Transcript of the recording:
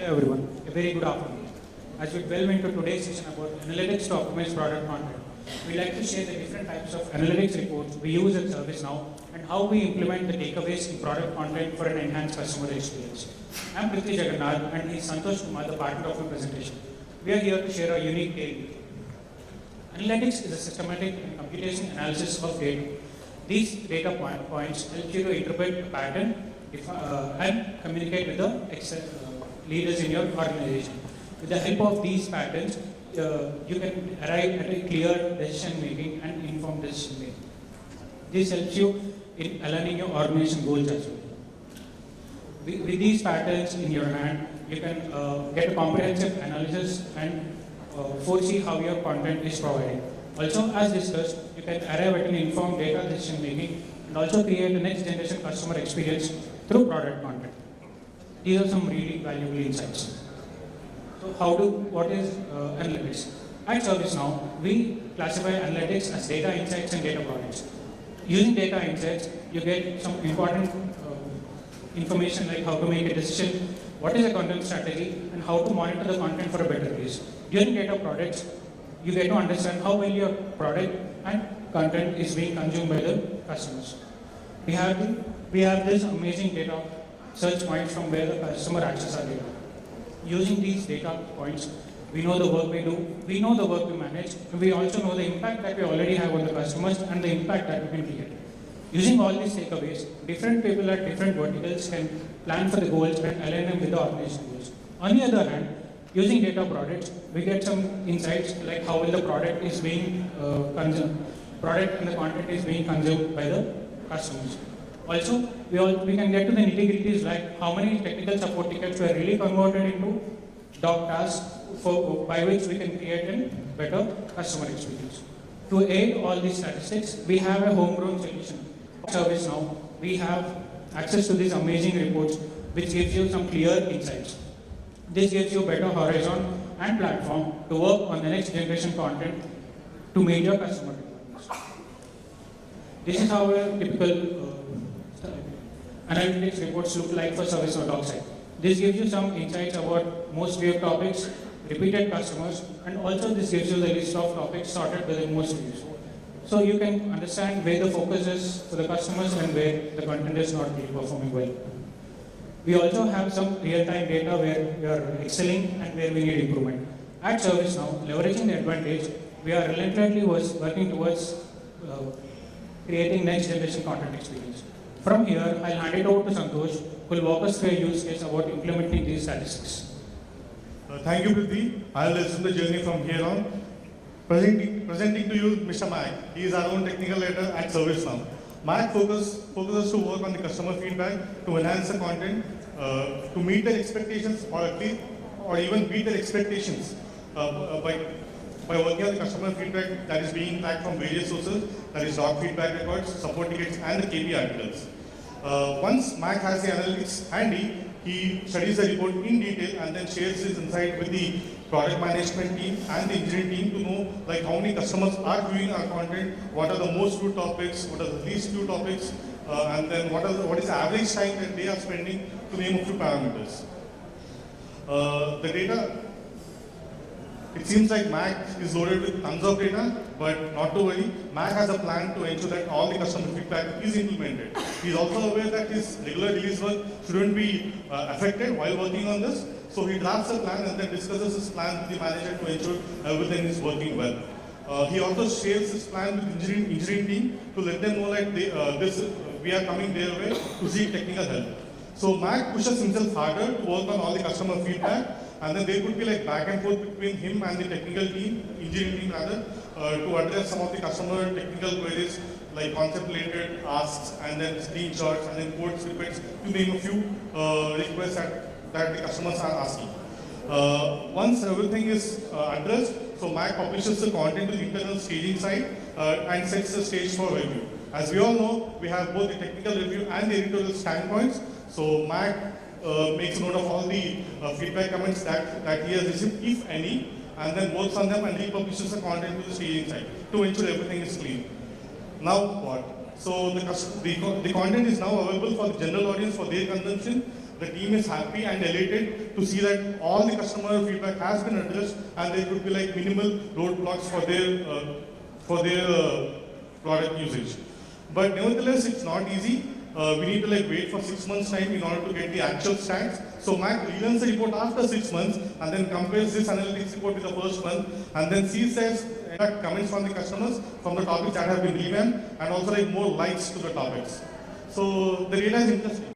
Hello everyone, a very good afternoon. As we delve into today's session about analytics to optimize product content, we'd like to share the different types of analytics reports we use at ServiceNow and how we implement the takeaways in product content for an enhanced customer experience. I'm Prithvi Jagannath and he's Santosh Kumar, the partner of the presentation. We are here to share a unique tale. Analytics is a systematic and computation analysis of data. These data points help you to interpret a pattern and communicate with the leaders in your organization. With the help of these patterns, you can arrive at a clear decision making and informed decision making. This helps you in aligning your organization goals as well. With these patterns in your hand, you can get a comprehensive analysis and foresee how your content is provided. Also, as discussed, you can arrive at an informed data decision making and also create a next generation customer experience through product content. These are some really valuable insights. So, what is analytics? At ServiceNow, we classify analytics as data insights and data products. Using data insights, you get some important information like how to make a decision, what is a content strategy, and how to monitor the content for a better use. During data products, you get to understand how well your product and content is being consumed by the customers. We have this amazing data search points from where the customer access our data. Using these data points, we know the work we do, we know the work we manage, and we also know the impact that we already have on the customers and the impact that we can create. Using all these takeaways, different people at different verticals can plan for the goals and align them with the organization goals. On the other hand, using data products, we get some insights like how well the product is being consumed, product and the content is being consumed by the customers. Also, we can get to the nitty-gritties like how many technical support tickets were really converted into doc tasks by which we can create a better customer experience. To aid all these statistics, we have a homegrown solution. ServiceNow, we have access to these amazing reports which gives you some clear insights. This gives you better horizon and platform to work on the next generation content to meet your customer requirements. This is how a typical analytics reports look like for ServiceNow dockside. This gives you some insights about most view topics, repeated customers, and also this gives you the list of topics sorted by the most views. So you can understand where the focus is for the customers and where the content is not really performing well. We also have some real-time data where we are excelling and where we need improvement. At ServiceNow, leveraging the advantage, we are relentlessly working towards creating next generation content experience. From here, I'll hand it over to Santosh, who will walk us through a use case about implementing these statistics. Thank you, Prithvi. I'll resume the journey from here on. Presenting to you Mr. Mac. He is our own technical leader at ServiceNow. Mac focuses to work on the customer feedback, to enhance the content, to meet their expectations or even beat their expectations by working on the customer feedback that is being tracked from various sources, that is doc feedback records, support tickets, and the KPI articles. Once Mac has the analytics handy, he studies the report in detail and then shares his insight with the product management team and the engineering team to know like how many customers are viewing our content, what are the most viewed topics, what are the least viewed topics, and then what is the average time that they are spending, to name a few parameters. The data, it seems like Mac is loaded with tons of data, but not to worry, Mac has a plan to ensure that all the customer feedback is implemented. He's also aware that his regular release work shouldn't be affected while working on this, so he drafts a plan and then discusses his plan with the manager to ensure everything is working well. He also shares his plan with the engineering team to let them know like we are coming their way to seek technical help. So Mac pushes himself harder to work on all the customer feedback, and then there could be like back and forth between him and the technical team, engineering team rather, to address some of the customer technical queries like concept-related asks and then screenshots and then code snippets, to name a few requests that the customers are asking. Once everything is addressed, so Mac publishes the content to the internal staging site and sets the stage for review. As we all know, we have both the technical review and the editorial standpoints. So Mac makes note of all the feedback comments that he has received, if any, and then works on them and republishes the content to the staging site to ensure everything is clean. Now what? So the content is now available for the general audience for their consumption, The team is happy and elated to see that all the customer feedback has been addressed and there could be like minimal roadblocks for their product usage. But nevertheless, it's not easy. We need to like wait for 6 months time in order to get the actual stats. So Mac relearns the report after 6 months and then compares this analytics report with the first month and then sees as comments from the customers from the topics that have been revamped and also like more likes to the topics. So the data is interesting.